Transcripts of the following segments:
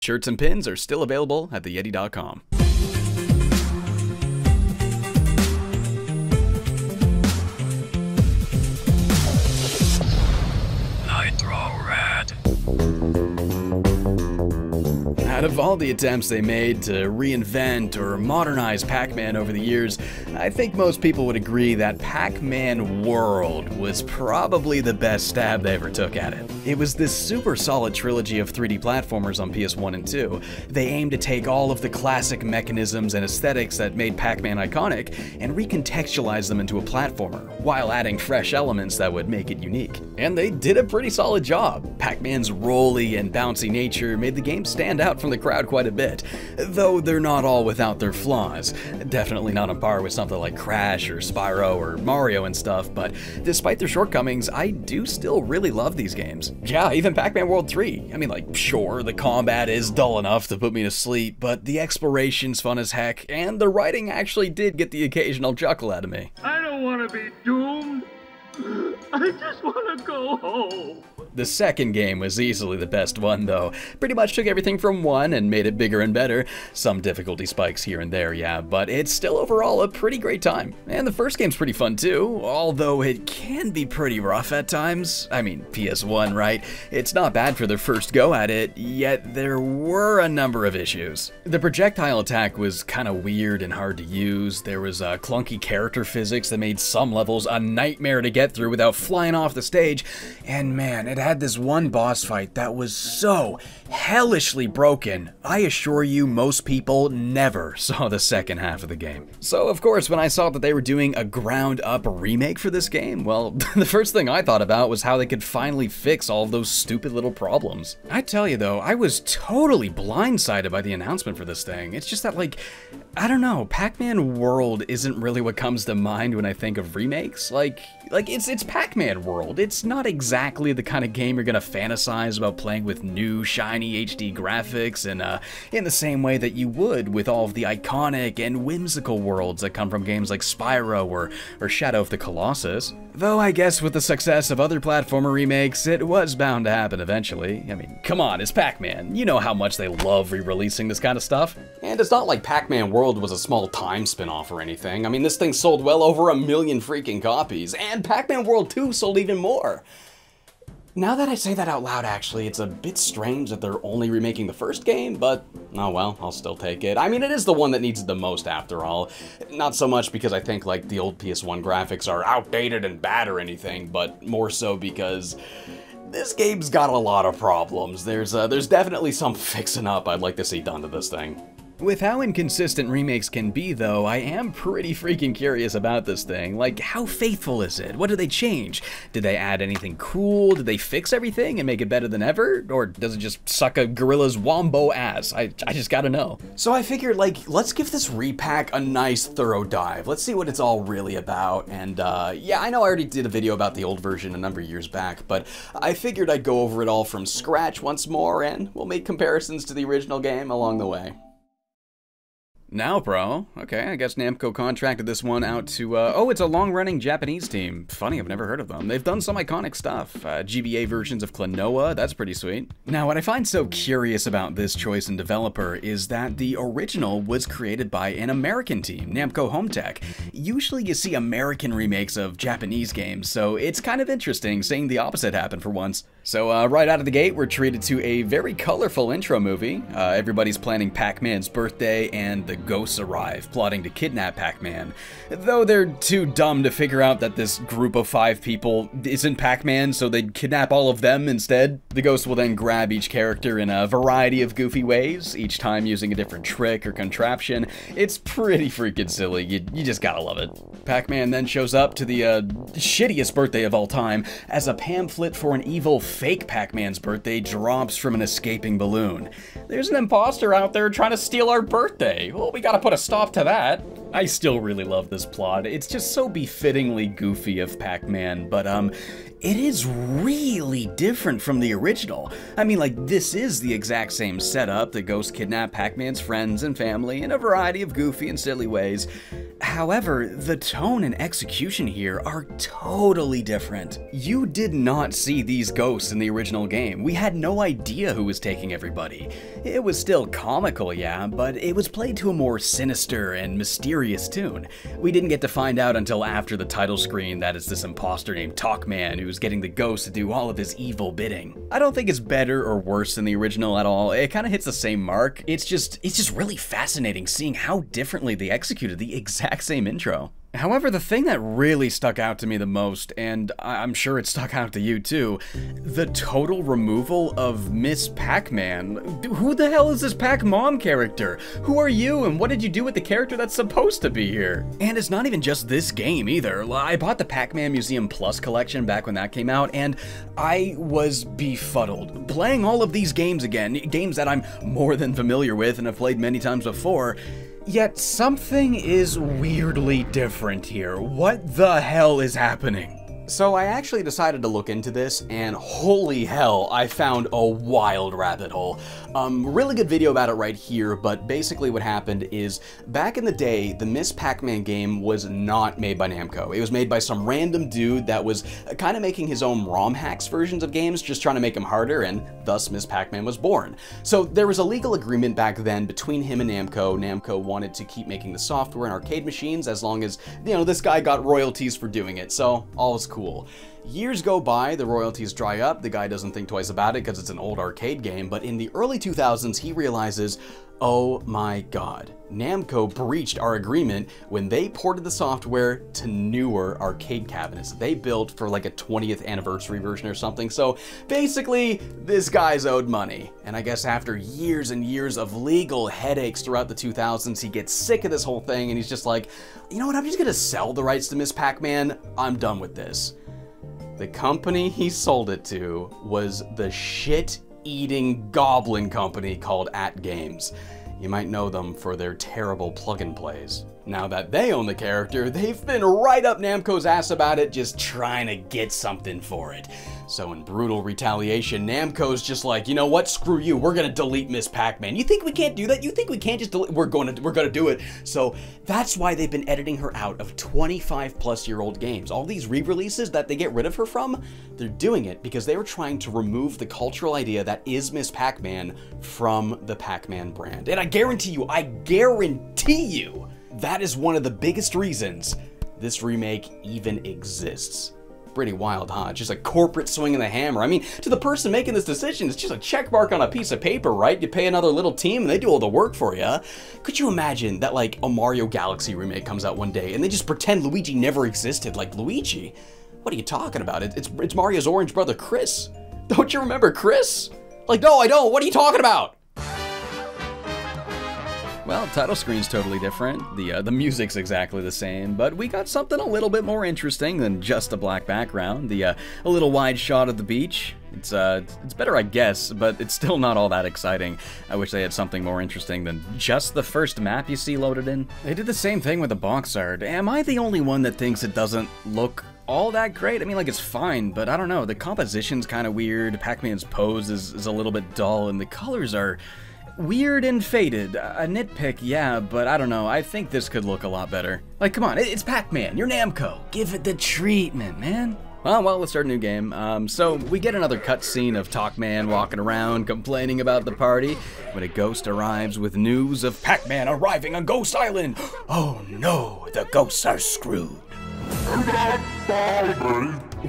Shirts and pins are still available at theyeti.com. Nitro Rad. Out of all the attempts they made to reinvent or modernize Pac-Man over the years, I think most people would agree that Pac-Man World was probably the best stab they ever took at it. It was this super solid trilogy of 3D platformers on PS1 and 2. They aimed to take all of the classic mechanisms and aesthetics that made Pac-Man iconic and recontextualize them into a platformer, while adding fresh elements that would make it unique. And they did a pretty solid job. Pac-Man's rolly and bouncy nature made the game stand out from the crowd quite a bit, though they're not all without their flaws. Definitely not on par with something like Crash or Spyro or Mario and stuff, but despite their shortcomings, I do still really love these games. Yeah, even Pac-Man World 3. I mean, like, sure, the combat is dull enough to put me to sleep, but the exploration's fun as heck, and the writing actually did get the occasional chuckle out of me. I don't want to be doomed. I just want to go home. The second game was easily the best one, though. Pretty much took everything from one and made it bigger and better. Some difficulty spikes here and there, yeah, but it's still overall a pretty great time. And the first game's pretty fun too, although it can be pretty rough at times. I mean, PS1, right? It's not bad for their first go at it, yet there were a number of issues. The projectile attack was kind of weird and hard to use. There was clunky character physics that made some levels a nightmare to get through without flying off the stage, and man, it had this one boss fight that was so hellishly broken. I assure you, most people never saw the second half of the game. So of course, when I saw that they were doing a ground-up remake for this game, well, the first thing I thought about was how they could finally fix all of those stupid little problems. I tell you though, I was totally blindsided by the announcement for this thing. It's just that, like, I don't know, Pac-Man World isn't really what comes to mind when I think of remakes. Like it's Pac-Man World. It's not exactly the kind of game you're gonna fantasize about playing with new, shiny HD graphics and in the same way that you would with all of the iconic and whimsical worlds that come from games like Spyro or Shadow of the Colossus. Though I guess with the success of other platformer remakes, it was bound to happen eventually. I mean, come on, it's Pac-Man. You know how much they love re-releasing this kind of stuff. And it's not like Pac-Man World was a small time spin-off or anything. I mean, this thing sold well over 1 million freaking copies, and Pac-Man World 2 sold even more. Now that I say that out loud, actually, it's a bit strange that they're only remaking the first game, but oh well, I'll still take it. I mean, it is the one that needs it the most after all. Not so much because I think, like, the old PS1 graphics are outdated and bad or anything, but more so because this game's got a lot of problems. There's definitely some fixing up I'd like to see done to this thing. With how inconsistent remakes can be, though, I am pretty freaking curious about this thing. Like, how faithful is it? What did they change? Did they add anything cool? Did they fix everything and make it better than ever? Or does it just suck a gorilla's wombo ass? I just gotta know. So I figured, like, let's give this RE-PAC a nice thorough dive. Let's see what it's all really about. And yeah, I know I already did a video about the old version a number of years back, but I figured I'd go over it all from scratch once more, and we'll make comparisons to the original game along the way. Now, bro. Okay, I guess Namco contracted this one out to, oh, it's a long-running Japanese team. Funny, I've never heard of them. They've done some iconic stuff. GBA versions of Klonoa, that's pretty sweet. Now, what I find so curious about this choice in developer is that the original was created by an American team, Namco Home Tech. Usually you see American remakes of Japanese games, so it's kind of interesting seeing the opposite happen for once. So, right out of the gate, we're treated to a very colorful intro movie. Everybody's planning Pac-Man's birthday, and the ghosts arrive, plotting to kidnap Pac-Man. Though they're too dumb to figure out that this group of 5 people isn't Pac-Man, so they'd kidnap all of them instead. The ghosts will then grab each character in a variety of goofy ways, each time using a different trick or contraption. It's pretty freaking silly, you just gotta love it. Pac-Man then shows up to the shittiest birthday of all time, as a pamphlet for an evil fake Pac-Man's birthday drops from an escaping balloon. There's an imposter out there trying to steal our birthday. Well, we gotta put a stop to that. I still really love this plot. It's just so befittingly goofy of Pac-Man, but it is really different from the original. I mean, like, this is the exact same setup. The ghosts kidnap Pac-Man's friends and family in a variety of goofy and silly ways. However, the tone and execution here are totally different. You did not see these ghosts in the original game. We had no idea who was taking everybody. It was still comical, yeah, but it was played to a more sinister and mysterious tune. We didn't get to find out until after the title screen that it's this imposter named Talkman who's getting the ghost to do all of his evil bidding. I don't think it's better or worse than the original at all. It kind of hits the same mark. It's just really fascinating seeing how differently they executed the exact same intro. However, the thing that really stuck out to me the most, and I'm sure it stuck out to you too, the total removal of Miss Pac-Man. Who the hell is this Pac-Mom character? Who are you and what did you do with the character that's supposed to be here? And it's not even just this game either. I bought the Pac-Man Museum Plus collection back when that came out, and I was befuddled. Playing all of these games again, games that I'm more than familiar with and have played many times before, yet something is weirdly different here. What the hell is happening? So I actually decided to look into this, and holy hell, I found a wild rabbit hole. Really good video about it right here, but basically what happened is, back in the day, the Miss Pac-Man game was not made by Namco. It was made by some random dude that was kind of making his own ROM hacks versions of games, just trying to make them harder, and thus Miss Pac-Man was born. So there was a legal agreement back then between him and Namco. Namco wanted to keep making the software and arcade machines as long as, you know, this guy got royalties for doing it, so all is cool. Years go by, the royalties dry up, the guy doesn't think twice about it because it's an old arcade game, but in the early 2000s he realizes, oh my god, Namco breached our agreement when they ported the software to newer arcade cabinets they built for like a 20th anniversary version or something. So basically, this guy's owed money. And I guess after years and years of legal headaches throughout the 2000s, he gets sick of this whole thing and he's just like, you know what, I'm just gonna sell the rights to Miss Pac-Man. I'm done with this. The company he sold it to was the shit-eating goblin company called @Games. You might know them for their terrible plug-and-plays. Now that they own the character, they've been right up Namco's ass about it, just trying to get something for it. So in brutal retaliation, Namco's just like, you know what, screw you, we're gonna delete Miss Pac-Man. You think we can't do that? You think we can't just delete? We're gonna do it. So that's why they've been editing her out of 25-plus-year-old games. All these re-releases that they get rid of her from, they're doing it because they were trying to remove the cultural idea that is Miss Pac-Man from the Pac-Man brand. And I guarantee you, that is one of the biggest reasons this remake even exists. Pretty wild, huh? Just a corporate swinging the hammer. I mean, to the person making this decision, it's just a check mark on a piece of paper, right? You pay another little team and they do all the work for you. Could you imagine that, like, a Mario Galaxy remake comes out one day and they just pretend Luigi never existed? Like, Luigi? What are you talking about? It's Mario's orange brother, Chris. Don't you remember Chris? Like, no, I don't. What are you talking about? Well, title screen's totally different, the music's exactly the same, but we got something a little bit more interesting than just a black background, a little wide shot of the beach. It's better, I guess, but it's still not all that exciting. I wish they had something more interesting than just the first map you see loaded in. They did the same thing with the box art. Am I the only one that thinks it doesn't look all that great? I mean, like, it's fine, but I don't know, the composition's kind of weird, Pac-Man's pose is a little bit dull, and the colors are weird and faded. A nitpick, yeah, but I don't know. I think this could look a lot better. Like, come on, it's Pac-Man. You're Namco. Give it the treatment, man. Well, let's start a new game. So we get another cutscene of Talkman walking around complaining about the party when a ghost arrives with news of Pac-Man arriving on Ghost Island. Oh no, the ghosts are screwed.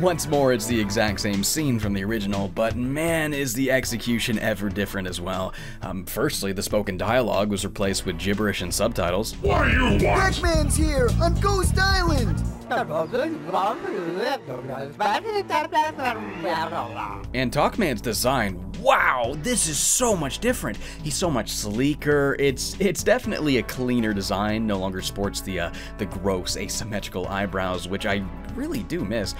Once more, it's the exact same scene from the original, but man, is the execution ever different as well. Firstly, the spoken dialogue was replaced with gibberish and subtitles. What do you want? Pac-Man's here on Ghost Island! And Talkman's design, wow, this is so much different. He's so much sleeker. It's definitely a cleaner design. No longer sports the gross asymmetrical eyebrows, which I really do miss.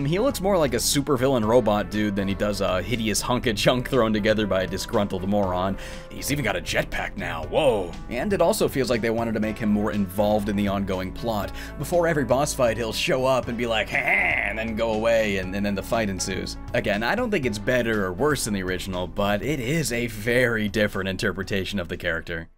He looks more like a supervillain robot dude than he does a hideous hunk of junk thrown together by a disgruntled moron. He's even got a jetpack now, whoa. And it also feels like they wanted to make him more involved in the ongoing plot. Before every boss fight, fight, he'll show up and be like, ha, and then go away, and then the fight ensues. Again, I don't think it's better or worse than the original, but it is a very different interpretation of the character.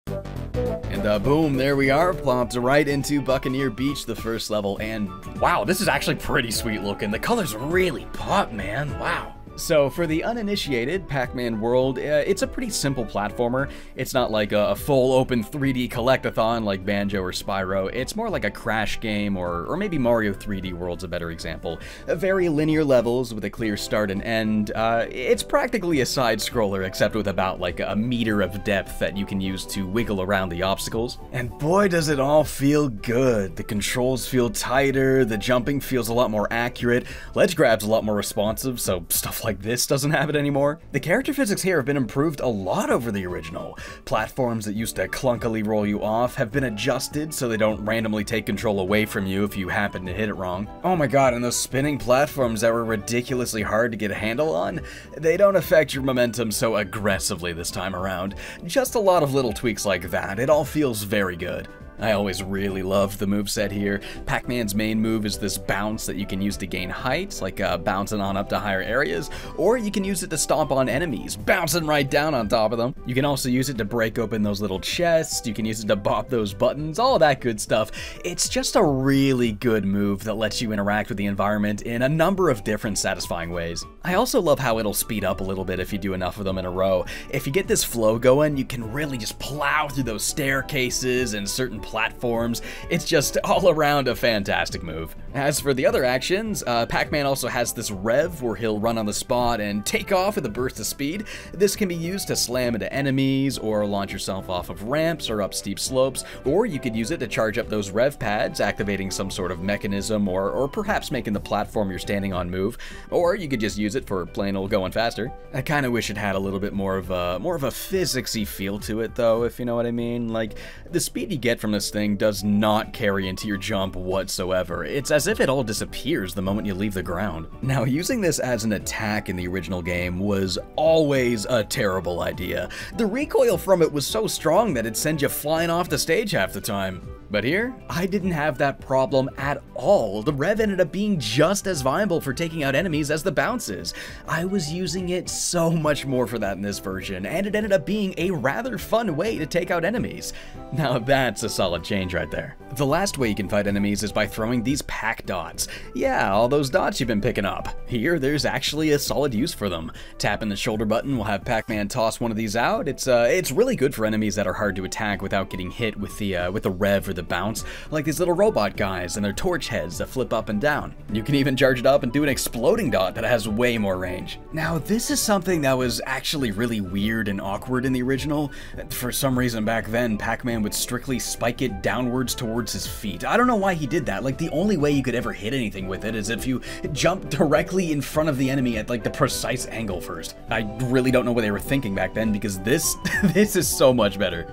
And boom, there we are, plopped right into Buccaneer Beach, the first level, and wow, this is actually pretty sweet looking. The colors really pop, man, wow. So for the uninitiated, Pac-Man World, it's a pretty simple platformer. It's not like a full open 3D collectathon like Banjo or Spyro. It's more like a Crash game, or maybe Mario 3D World's a better example. Very linear levels with a clear start and end. It's practically a side-scroller, except with about like a meter of depth that you can use to wiggle around the obstacles. And boy, does it all feel good. The controls feel tighter, the jumping feels a lot more accurate, ledge grab's a lot more responsive, so stuff like this doesn't have it anymore. The character physics here have been improved a lot over the original. Platforms that used to clunkily roll you off have been adjusted so they don't randomly take control away from you if you happen to hit it wrong. Oh my god, and those spinning platforms that were ridiculously hard to get a handle on, they don't affect your momentum so aggressively this time around. Just a lot of little tweaks like that. It all feels very good. I always really loved the moveset here. Pac-Man's main move is this bounce that you can use to gain height, like bouncing on up to higher areas, or you can use it to stomp on enemies, bouncing right down on top of them. You can also use it to break open those little chests, you can use it to bop those buttons, all that good stuff. It's just a really good move that lets you interact with the environment in a number of different satisfying ways. I also love how it'll speed up a little bit if you do enough of them in a row. If you get this flow going, you can really just plow through those staircases and certain platforms. It's just all around a fantastic move. As for the other actions, Pac-Man also has this rev where he'll run on the spot and take off with a burst of speed. This can be used to slam into enemies or launch yourself off of ramps or up steep slopes, or you could use it to charge up those rev pads, activating some sort of mechanism or perhaps making the platform you're standing on move, or you could just use it for plain old going faster. I kind of wish it had a little bit more of a physicsy feel to it though, if you know what I mean. Like, the speed you get from this thing does not carry into your jump whatsoever. It's as if it all disappears the moment you leave the ground. Now, using this as an attack in the original game was always a terrible idea. The recoil from it was so strong that it'd send you flying off the stage half the time. But here, I didn't have that problem at all. The rev ended up being just as viable for taking out enemies as the bounces. I was using it so much more for that in this version, and it ended up being a rather fun way to take out enemies. Now that's a solid change right there. The last way you can fight enemies is by throwing these PAC dots. Yeah, all those dots you've been picking up. Here, there's actually a solid use for them. Tapping the shoulder button will have Pac-Man toss one of these out. It's really good for enemies that are hard to attack without getting hit with the rev or the bounce, like these little robot guys and their torch heads that flip up and down. You can even charge it up and do an exploding dot that has way more range. Now, this is something that was actually really weird and awkward in the original. For some reason back then, Pac-Man would strictly spike it downwards towards his feet. I don't know why he did that. Like, the only way you could ever hit anything with it is if you jump directly in front of the enemy at like the precise angle first. I really don't know what they were thinking back then, because this is so much better.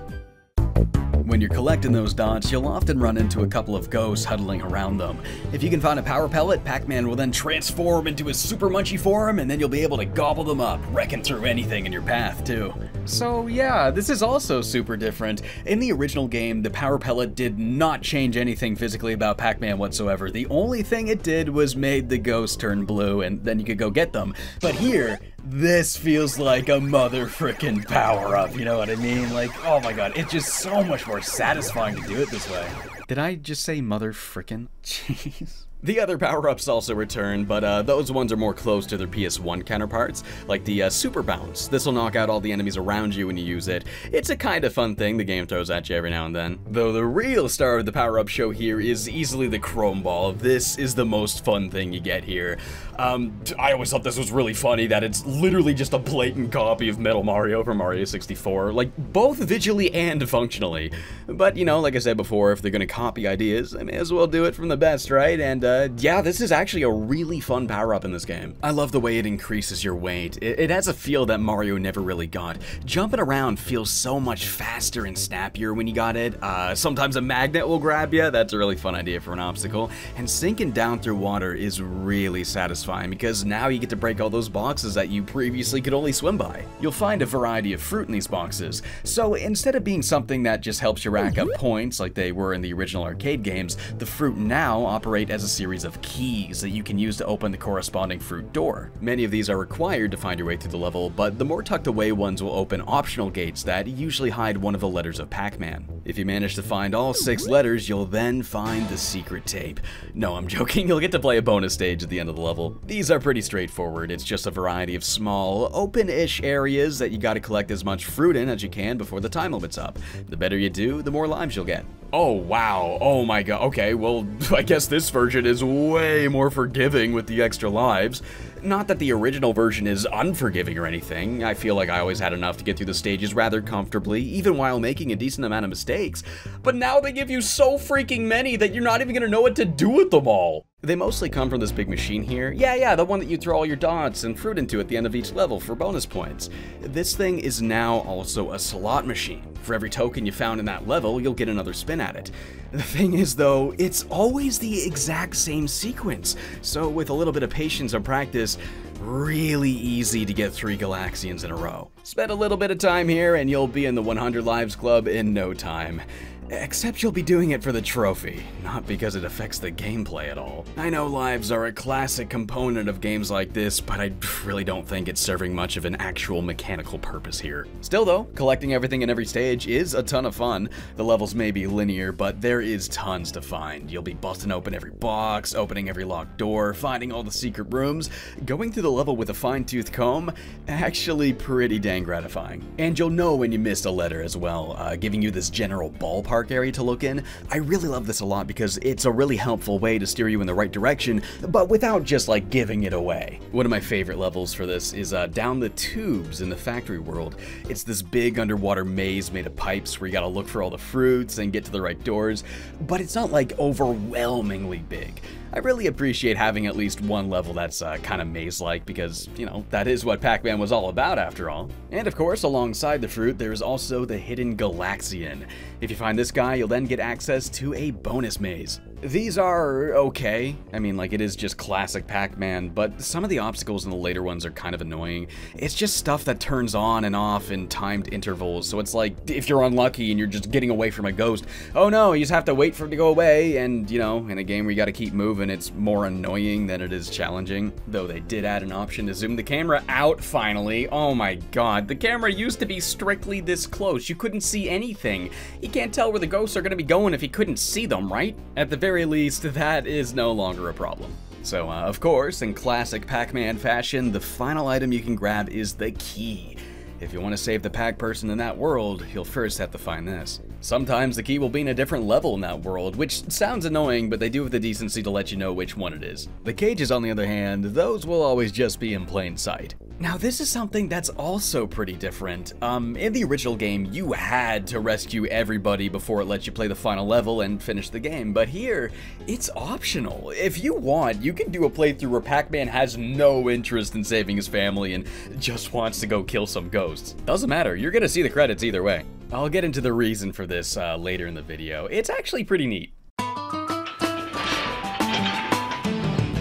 When you're collecting those dots, you'll often run into a couple of ghosts huddling around them. If you can find a power pellet, Pac-Man will then transform into his super munchy form, and then you'll be able to gobble them up, wrecking through anything in your path too. So yeah, this is also super different. In the original game, the power pellet did not change anything physically about Pac-Man whatsoever. The only thing it did was made the ghosts turn blue, and then you could go get them. But here, this feels like a mother frickin' power-up, you know what I mean? Like, oh my god, it's just so much more satisfying to do it this way. Did I just say mother frickin'? Jeez. The other power-ups also return, but those ones are more close to their PS1 counterparts, like the Super Bounce. This will knock out all the enemies around you when you use it. It's a kind of fun thing the game throws at you every now and then. Though the real star of the power-up show here is easily the Chrome Ball. This is the most fun thing you get here. I always thought this was really funny that it's literally just a blatant copy of Metal Mario from Mario 64, like both visually and functionally. But, you know, like I said before, if they're gonna copy ideas, they may as well do it from the best, right? And yeah, this is actually a really fun power-up in this game. I love the way it increases your weight. It has a feel that Mario never really got. Jumping around feels so much faster and snappier when you got it. Sometimes a magnet will grab you. That's a really fun idea for an obstacle. And sinking down through water is really satisfying because now you get to break all those boxes that you previously could only swim by. You'll find a variety of fruit in these boxes. So instead of being something that just helps you rack up points like they were in the original arcade games, the fruit now operate as a series of keys that you can use to open the corresponding fruit door. Many of these are required to find your way through the level, but the more tucked away ones will open optional gates that usually hide one of the letters of Pac-Man. If you manage to find all 6 letters, you'll then find the secret tape. No, I'm joking, you'll get to play a bonus stage at the end of the level. These are pretty straightforward. It's just a variety of small, open-ish areas that you gotta collect as much fruit in as you can before the time limit's up. The better you do, the more lives you'll get. Oh, wow. Oh my god. Okay, well, I guess this version is way more forgiving with the extra lives. Not that the original version is unforgiving or anything. I feel like I always had enough to get through the stages rather comfortably, even while making a decent amount of mistakes. But now they give you so freaking many that you're not even gonna know what to do with them all. They mostly come from this big machine here. Yeah, the one that you throw all your dots and fruit into at the end of each level for bonus points. This thing is now also a slot machine. For every token you found in that level, you'll get another spin at it. The thing is though, it's always the exact same sequence, so with a little bit of patience and practice, really easy to get 3 Galaxians in a row. Spend a little bit of time here and you'll be in the 100 Lives Club in no time. Except you'll be doing it for the trophy, not because it affects the gameplay at all. I know lives are a classic component of games like this, but I really don't think it's serving much of an actual mechanical purpose here. Still though, collecting everything in every stage is a ton of fun. The levels may be linear, but there is tons to find. You'll be busting open every box, opening every locked door, finding all the secret rooms. Going through the level with a fine-tooth comb, actually pretty dang gratifying. And you'll know when you missed a letter as well, giving you this general ballpark area to look in. I really love this a lot because it's a really helpful way to steer you in the right direction, but without just like giving it away. One of my favorite levels for this is down the tubes in the factory world. It's this big underwater maze made of pipes where you gotta look for all the fruits and get to the right doors, but it's not like overwhelmingly big. I really appreciate having at least one level that's kind of maze-like because, you know, that is what Pac-Man was all about after all. And of course, alongside the fruit, there's also the hidden Galaxian. If you find this guy, you'll then get access to a bonus maze. These are okay. I mean, like, it is just classic Pac-Man, but some of the obstacles in the later ones are kind of annoying. It's just stuff that turns on and off in timed intervals, so it's like, if you're unlucky and you're just getting away from a ghost, oh no, you just have to wait for it to go away, and, you know, in a game where you gotta keep moving, it's more annoying than it is challenging. Though they did add an option to zoom the camera out, finally. Oh my god, the camera used to be strictly this close. You couldn't see anything. You can't tell where the ghosts are gonna be going if you couldn't see them, right? At the very least, that is no longer a problem. So, of course, in classic Pac-Man fashion, the final item you can grab is the key. If you want to save the Pac person in that world, you'll first have to find this. Sometimes the key will be in a different level in that world, which sounds annoying, but they do have the decency to let you know which one it is. The cages, on the other hand, those will always just be in plain sight. Now, this is something that's also pretty different. In the original game, you had to rescue everybody before it let you play the final level and finish the game, but here, it's optional. If you want, you can do a playthrough where Pac-Man has no interest in saving his family and just wants to go kill some ghosts. Doesn't matter, you're gonna see the credits either way. I'll get into the reason for this later in the video. It's actually pretty neat.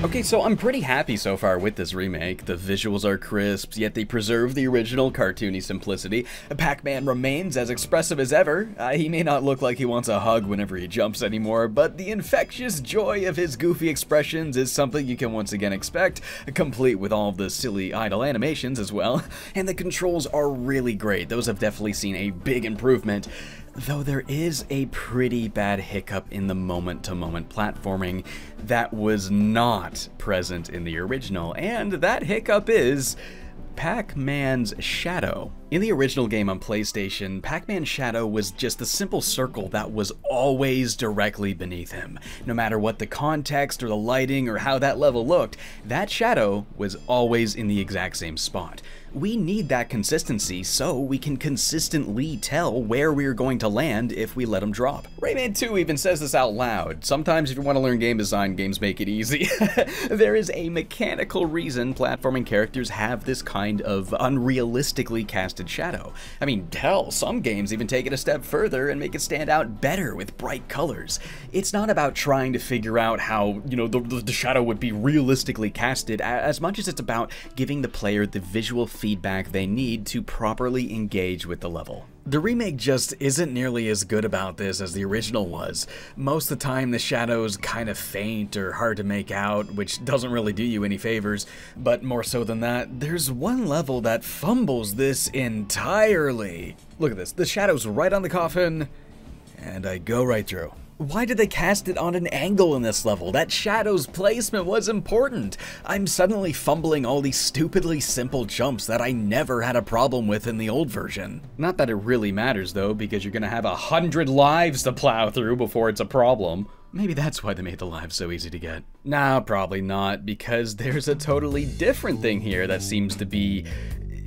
Okay, so I'm pretty happy so far with this remake. The visuals are crisp, yet they preserve the original cartoony simplicity. Pac-Man remains as expressive as ever. He may not look like he wants a hug whenever he jumps anymore, but the infectious joy of his goofy expressions is something you can once again expect, complete with all of the silly idle animations as well. And the controls are really great. Those have definitely seen a big improvement. Though there is a pretty bad hiccup in the moment-to-moment platforming that was not present in the original, and that hiccup is Pac-Man's shadow. In the original game on PlayStation, Pac-Man's shadow was just a simple circle that was always directly beneath him. No matter what the context or the lighting or how that level looked, that shadow was always in the exact same spot. We need that consistency so we can consistently tell where we're going to land if we let them drop. Rayman 2 even says this out loud. Sometimes if you want to learn game design, games make it easy. There is a mechanical reason platforming characters have this kind of unrealistically casted shadow. I mean, hell, some games even take it a step further and make it stand out better with bright colors. It's not about trying to figure out how, you know, the shadow would be realistically casted as much as it's about giving the player the visual feedback they need to properly engage with the level. The remake just isn't nearly as good about this as the original was. Most of the time the shadows kind of faint or hard to make out, which doesn't really do you any favors, but more so than that, there's one level that fumbles this entirely. Look at this, the shadow's right on the coffin, and I go right through. Why did they cast it on an angle in this level? That shadow's placement was important. I'm suddenly fumbling all these stupidly simple jumps that I never had a problem with in the old version. Not that it really matters though, because you're gonna have 100 lives to plow through before it's a problem. Maybe that's why they made the lives so easy to get. Nah, probably not, because there's a totally different thing here that seems to be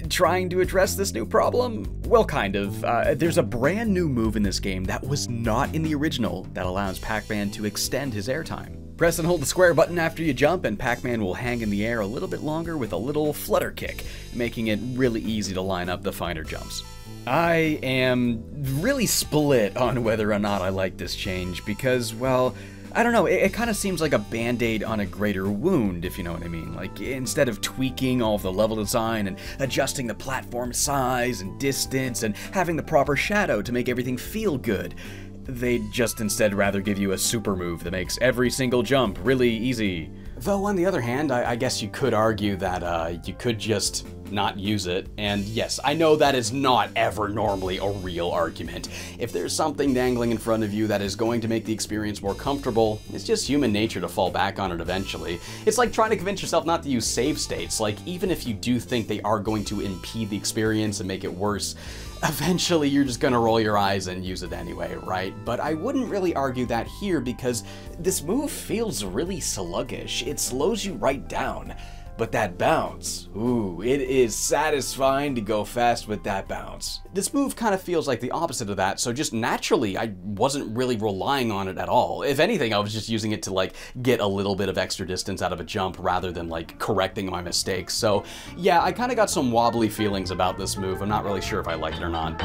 trying to address this new problem? Well, kind of. There's a brand new move in this game that was not in the original that allows Pac-Man to extend his airtime. Press and hold the square button after you jump and Pac-Man will hang in the air a little bit longer with a little flutter kick, making it really easy to line up the finer jumps. I am really split on whether or not I like this change because, well, I don't know, it kind of seems like a band-aid on a greater wound, if you know what I mean. Like, instead of tweaking all of the level design and adjusting the platform size and distance and having the proper shadow to make everything feel good, they'd just instead rather give you a super move that makes every single jump really easy. Though, on the other hand, I guess you could argue that you could just not use it, and yes, I know that is not ever normally a real argument. If there's something dangling in front of you that is going to make the experience more comfortable, it's just human nature to fall back on it eventually. It's like trying to convince yourself not to use save states. Like, even if you do think they are going to impede the experience and make it worse, eventually you're just gonna roll your eyes and use it anyway, right? But I wouldn't really argue that here because this move feels really sluggish. It slows you right down. But that bounce, ooh, it is satisfying to go fast with that bounce. This move kind of feels like the opposite of that, so just naturally, I wasn't really relying on it at all. If anything, I was just using it to like get a little bit of extra distance out of a jump rather than like correcting my mistakes. So yeah, I kind of got some wobbly feelings about this move. I'm not really sure if I like it or not.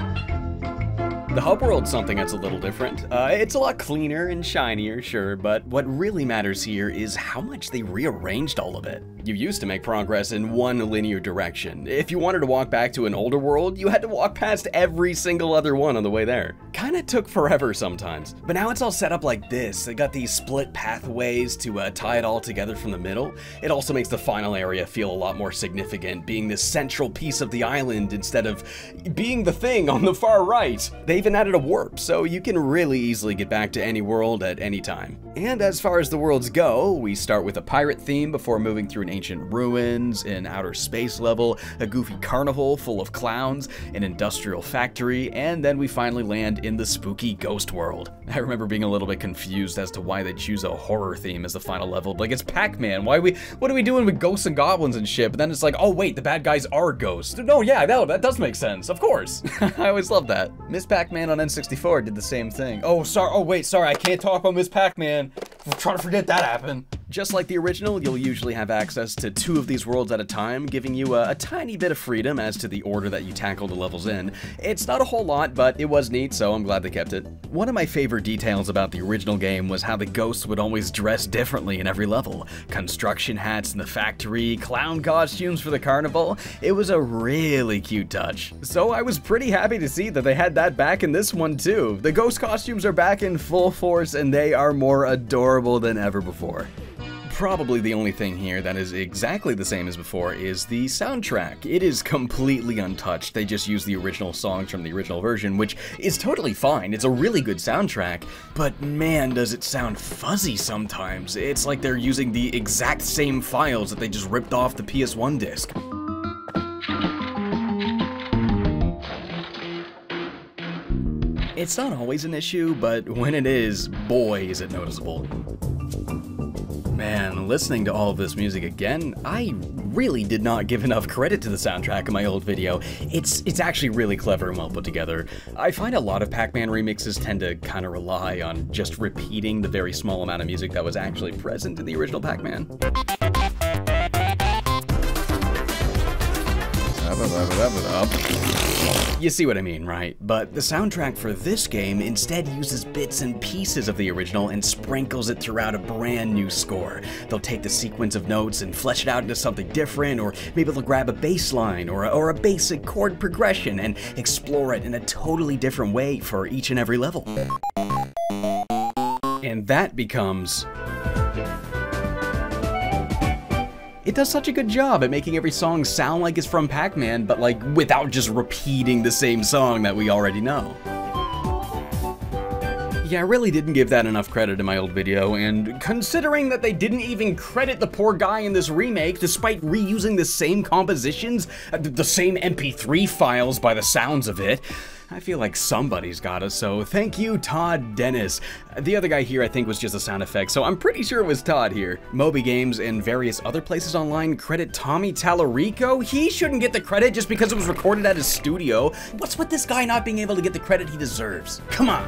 The hub world's something that's a little different. It's a lot cleaner and shinier, sure, but what really matters here is how much they rearranged all of it. You used to make progress in one linear direction. If you wanted to walk back to an older world, you had to walk past every single other one on the way there. Kinda took forever sometimes. But now it's all set up like this. They got these split pathways to tie it all together from the middle. It also makes the final area feel a lot more significant, being this central piece of the island instead of being the thing on the far right. They even added a warp, so you can really easily get back to any world at any time. And as far as the worlds go, we start with a pirate theme before moving through an ancient ruins, an outer space level, a goofy carnival full of clowns, an industrial factory, and then we finally land in the spooky ghost world. I remember being a little bit confused as to why they choose a horror theme as the final level. Like, it's Pac-Man, what are we doing with ghosts and goblins and shit? But then it's like, oh wait, the bad guys are ghosts. No, yeah, that does make sense, of course. I always loved that. Miss Pac-Man on N64 did the same thing. Oh, sorry, I can't talk about Miss Pac-Man. I'm trying to forget that happened. Just like the original, you'll usually have access to 2 of these worlds at a time, giving you a tiny bit of freedom as to the order that you tackle the levels in. It's not a whole lot, but it was neat, so I'm glad they kept it. One of my favorite details about the original game was how the ghosts would always dress differently in every level. Construction hats in the factory, clown costumes for the carnival. It was a really cute touch. So I was pretty happy to see that they had that back in this one too. The ghost costumes are back in full force and they are more adorable than ever before. Probably the only thing here that is exactly the same as before is the soundtrack. It is completely untouched. They just use the original songs from the original version, which is totally fine. It's a really good soundtrack, but man, does it sound fuzzy sometimes. It's like they're using the exact same files that they just ripped off the PS1 disc. It's not always an issue, but when it is, boy, is it noticeable. Man, listening to all of this music again, I really did not give enough credit to the soundtrack in my old video. It's actually really clever and well put together. I find a lot of Pac-Man remixes tend to kind of rely on just repeating the very small amount of music that was actually present in the original Pac-Man. You see what I mean, right? But the soundtrack for this game instead uses bits and pieces of the original and sprinkles it throughout a brand new score. They'll take the sequence of notes and flesh it out into something different, or maybe they'll grab a bass line or a basic chord progression and explore it in a totally different way for each and every level. And that becomes... It does such a good job at making every song sound like it's from Pac-Man, but like without just repeating the same song that we already know. Yeah, I really didn't give that enough credit in my old video, and considering that they didn't even credit the poor guy in this remake despite reusing the same compositions, the same MP3 files by the sounds of it, I feel like somebody's got us, so thank you, Todd Dennis. The other guy here I think was just a sound effect, so I'm pretty sure it was Todd here. Moby Games and various other places online credit Tommy Tallarico. He shouldn't get the credit just because it was recorded at his studio. What's with this guy not being able to get the credit he deserves? Come on!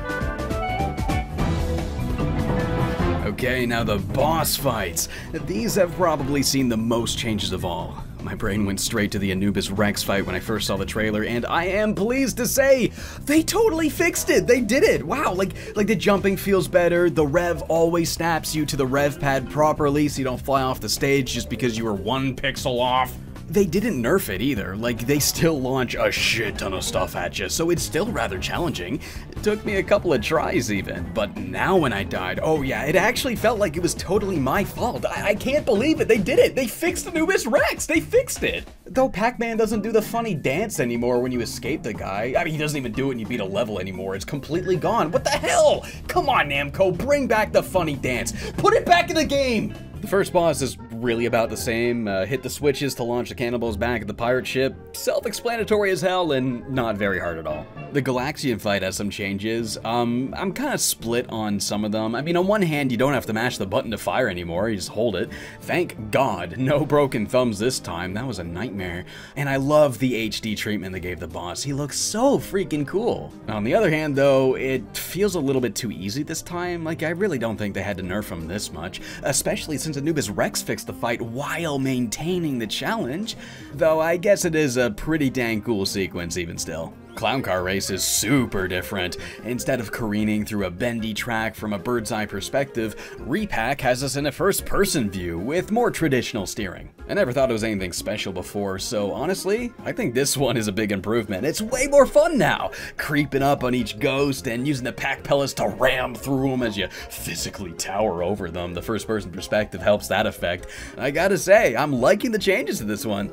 Okay, now the boss fights. These have probably seen the most changes of all. My brain went straight to the Anubis Rex fight when I first saw the trailer, and I am pleased to say, they totally fixed it! They did it! Wow, like the jumping feels better, the rev always snaps you to the rev pad properly so you don't fly off the stage just because you were 1 pixel off. They didn't nerf it either, like they still launch a shit ton of stuff at you, so it's still rather challenging. It took me a couple of tries even, but now when I died, oh yeah, it actually felt like it was totally my fault. I can't believe it, they did it! They fixed Anubis Rex! They fixed it! Though Pac-Man doesn't do the funny dance anymore when you escape the guy. I mean, he doesn't even do it when you beat a level anymore, it's completely gone. What the hell? Come on, Namco, bring back the funny dance! Put it back in the game! The first boss is really about the same. Hit the switches to launch the cannibals back at the pirate ship. Self-explanatory as hell and not very hard at all. The Galaxian fight has some changes. I'm kind of split on some of them. I mean, on one hand, you don't have to mash the button to fire anymore, you just hold it. Thank God, no broken thumbs this time. That was a nightmare. And I love the HD treatment they gave the boss. He looks so freaking cool. On the other hand, though, it feels a little bit too easy this time. Like, I really don't think they had to nerf him this much, especially since Anubis Rex fixed the fight while maintaining the challenge. Though I guess it is a pretty dang cool sequence even still. Clown Car Race is super different. Instead of careening through a bendy track from a bird's eye perspective, RE-PAC has us in a first-person view with more traditional steering. I never thought it was anything special before, so honestly, I think this one is a big improvement. It's way more fun now, creeping up on each ghost and using the Pac pellets to ram through them as you physically tower over them. The first-person perspective helps that effect. I gotta say, I'm liking the changes to this one.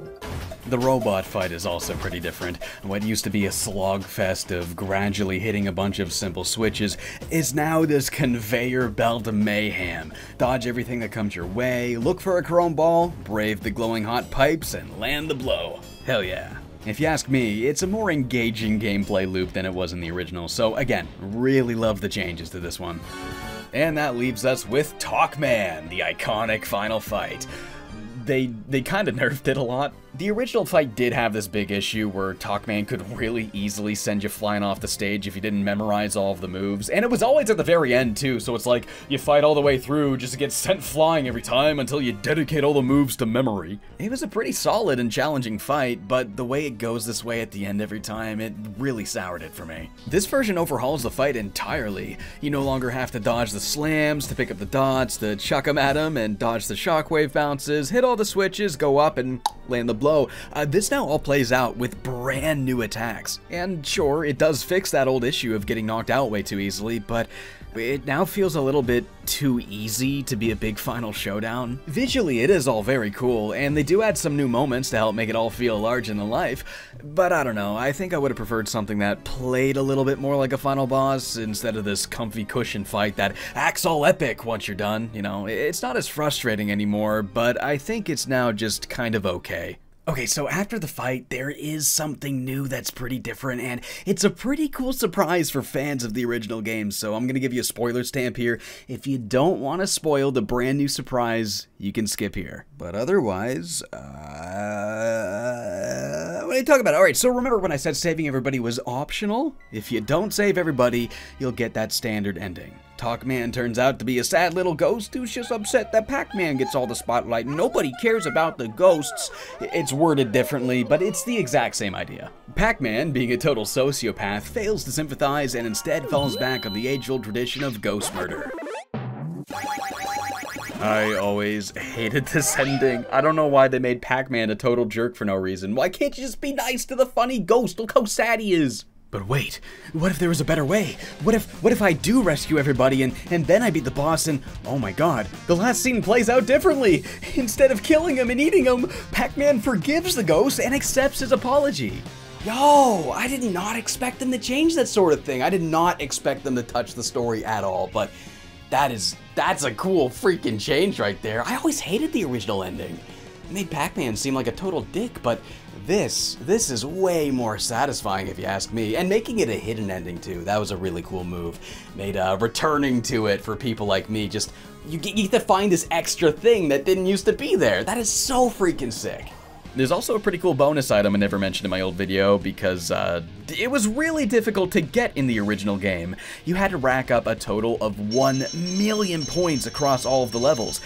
The robot fight is also pretty different. What used to be a slogfest of gradually hitting a bunch of simple switches is now this conveyor belt of mayhem. Dodge everything that comes your way, look for a chrome ball, brave the glowing hot pipes, and land the blow. Hell yeah. If you ask me, it's a more engaging gameplay loop than it was in the original, so again, really love the changes to this one. And that leaves us with Talkman, the iconic final fight. They kind of nerfed it a lot. The original fight did have this big issue where Talkman could really easily send you flying off the stage if you didn't memorize all of the moves, and it was always at the very end too, so it's like you fight all the way through just to get sent flying every time until you dedicate all the moves to memory. It was a pretty solid and challenging fight, but the way it goes this way at the end every time, it really soured it for me. This version overhauls the fight entirely. You no longer have to dodge the slams, to pick up the dots, to chuck them at them, and dodge the shockwave bounces, hit all the switches, go up, and land the blow. This now all plays out with brand new attacks. And sure, it does fix that old issue of getting knocked out way too easily, but it now feels a little bit too easy to be a big final showdown. Visually, it is all very cool, and they do add some new moments to help make it all feel larger than life, but I don't know, I think I would have preferred something that played a little bit more like a final boss instead of this comfy cushion fight that acts all epic once you're done. You know, it's not as frustrating anymore, but I think it's now just kind of okay. Okay, so after the fight, there is something new that's pretty different, and it's a pretty cool surprise for fans of the original game, so I'm gonna give you a spoiler stamp here. If you don't want to spoil the brand new surprise, you can skip here. But otherwise, what are you talking about? Alright, so remember when I said saving everybody was optional? If you don't save everybody, you'll get that standard ending. Talkman turns out to be a sad little ghost who's just upset that Pac-Man gets all the spotlight. Nobody cares about the ghosts. It's worded differently, but it's the exact same idea. Pac-Man, being a total sociopath, fails to sympathize and instead falls back on the age-old tradition of ghost murder. I always hated this ending. I don't know why they made Pac-Man a total jerk for no reason. Why can't you just be nice to the funny ghost? Look how sad he is. But wait, what if there was a better way? What if I do rescue everybody and then I beat the boss and, oh my god, the last scene plays out differently. Instead of killing him and eating him, Pac-Man forgives the ghost and accepts his apology. Yo, I did not expect them to change that sort of thing. I did not expect them to touch the story at all, but that's a cool freaking change right there. I always hated the original ending. It made Pac-Man seem like a total dick, but this is way more satisfying if you ask me, and making it a hidden ending too. That was a really cool move. Made returning to it for people like me, just you get to find this extra thing that didn't used to be there. That is so freaking sick. There's also a pretty cool bonus item I never mentioned in my old video because it was really difficult to get in the original game. You had to rack up a total of 1 million points across all of the levels.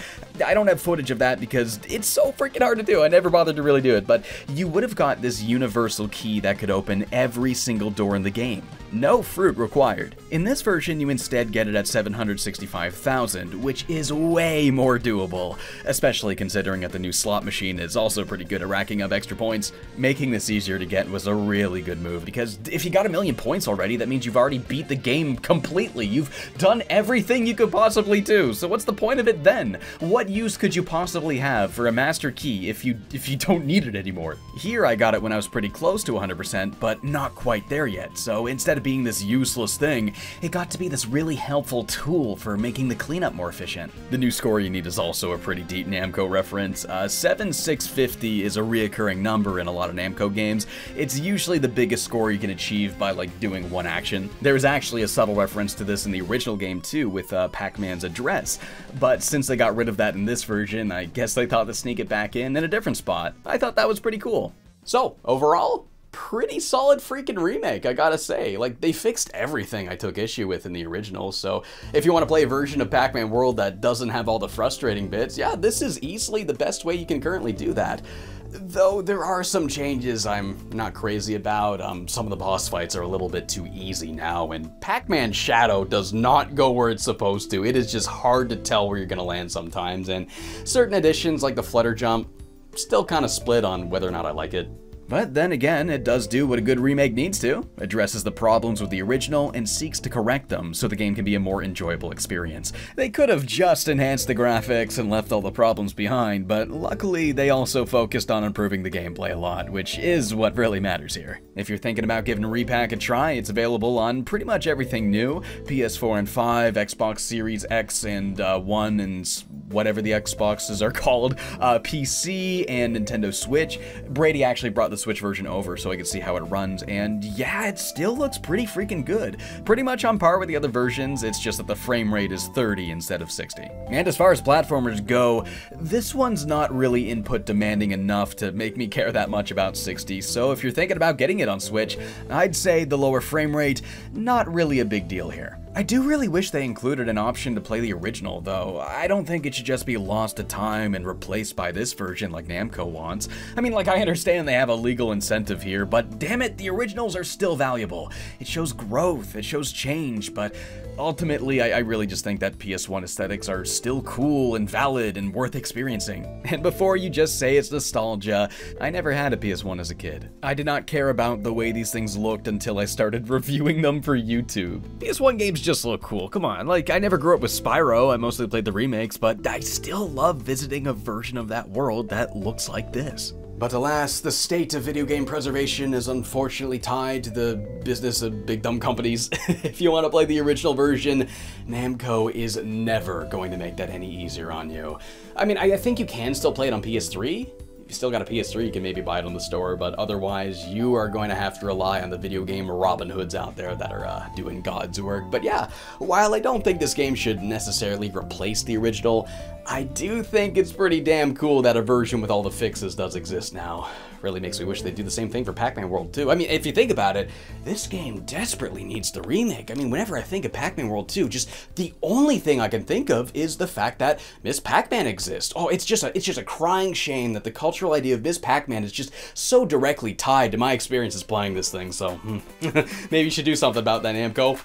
I don't have footage of that because it's so freaking hard to do. I never bothered to really do it, but you would have got this universal key that could open every single door in the game. No fruit required. In this version, you instead get it at 765,000, which is way more doable, especially considering that the new slot machine is also pretty good at racking up extra points. Making this easier to get was a really good move, because if you got 1 million points already, that means you've already beat the game completely. You've done everything you could possibly do, so what's the point of it then? What use could you possibly have for a master key if you don't need it anymore? Here I got it when I was pretty close to 100%, but not quite there yet, so instead of being this useless thing, it got to be this really helpful tool for making the cleanup more efficient. The new score you need is also a pretty deep Namco reference. 7650 is a reoccurring number in a lot of Namco games. It's usually the biggest score you can achieve by like doing one action. There's actually a subtle reference to this in the original game too with Pac-Man's address, but since they got rid of that in this version, I guess they thought to sneak it back in a different spot. I thought that was pretty cool. So, overall, pretty solid freaking remake, I gotta say. Like, they fixed everything I took issue with in the original, so if you want to play a version of Pac-Man World that doesn't have all the frustrating bits, yeah, this is easily the best way you can currently do that. Though there are some changes I'm not crazy about. Some of the boss fights are a little bit too easy now, and Pac-Man Shadow does not go where it's supposed to. It is just hard to tell where you're gonna land sometimes, and certain additions like the flutter jump, still kind of split on whether or not I like it. But then again, it does do what a good remake needs to. Addresses the problems with the original and seeks to correct them so the game can be a more enjoyable experience. They could have just enhanced the graphics and left all the problems behind, but luckily they also focused on improving the gameplay a lot, which is what really matters here. If you're thinking about giving RE-PAC a try, it's available on pretty much everything new. PS4 and 5, Xbox Series X and 1 and whatever the Xboxes are called, PC and Nintendo Switch. Brady actually brought the Switch version over so I could see how it runs, and yeah, it still looks pretty freaking good. Pretty much on par with the other versions, it's just that the frame rate is 30 instead of 60. And as far as platformers go, this one's not really input demanding enough to make me care that much about 60, so if you're thinking about getting it on Switch, I'd say the lower frame rate, not really a big deal here. I do really wish they included an option to play the original, though. I don't think it should just be lost to time and replaced by this version like Namco wants. I mean, like, I understand they have a legal incentive here, but damn it, the originals are still valuable. It shows growth, it shows change, but ultimately, I really just think that PS1 aesthetics are still cool and valid and worth experiencing. And before you just say it's nostalgia, I never had a PS1 as a kid. I did not care about the way these things looked until I started reviewing them for YouTube. PS1 games just look cool, come on. Like, I never grew up with Spyro, I mostly played the remakes, but I still love visiting a version of that world that looks like this. But alas, the state of video game preservation is unfortunately tied to the business of big dumb companies. If you want to play the original version, Namco is never going to make that any easier on you. I mean, I think you can still play it on PS3, you still got a PS3, you can maybe buy it on the store, but otherwise, you are going to have to rely on the video game Robin Hoods out there that are doing God's work. But yeah, while I don't think this game should necessarily replace the original, I do think it's pretty damn cool that a version with all the fixes does exist now. Really makes me wish they'd do the same thing for Pac-Man World too. I mean, if you think about it, this game desperately needs the remake. I mean, whenever I think of Pac-Man World 2, just the only thing I can think of is the fact that Miss Pac-Man exists. Oh, it's just a crying shame that the cultural idea of Miss Pac-Man is just so directly tied to my experiences playing this thing, so maybe you should do something about that, Namco.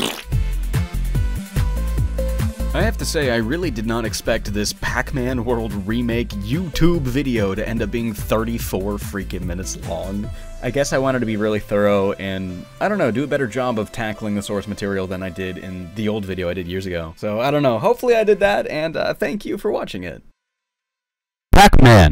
I have to say, I really did not expect this Pac-Man World Remake YouTube video to end up being 34 freaking minutes long. I guess I wanted to be really thorough and, I don't know, do a better job of tackling the source material than I did in the old video I did years ago. So, I don't know, hopefully I did that, and thank you for watching it. Pac-Man!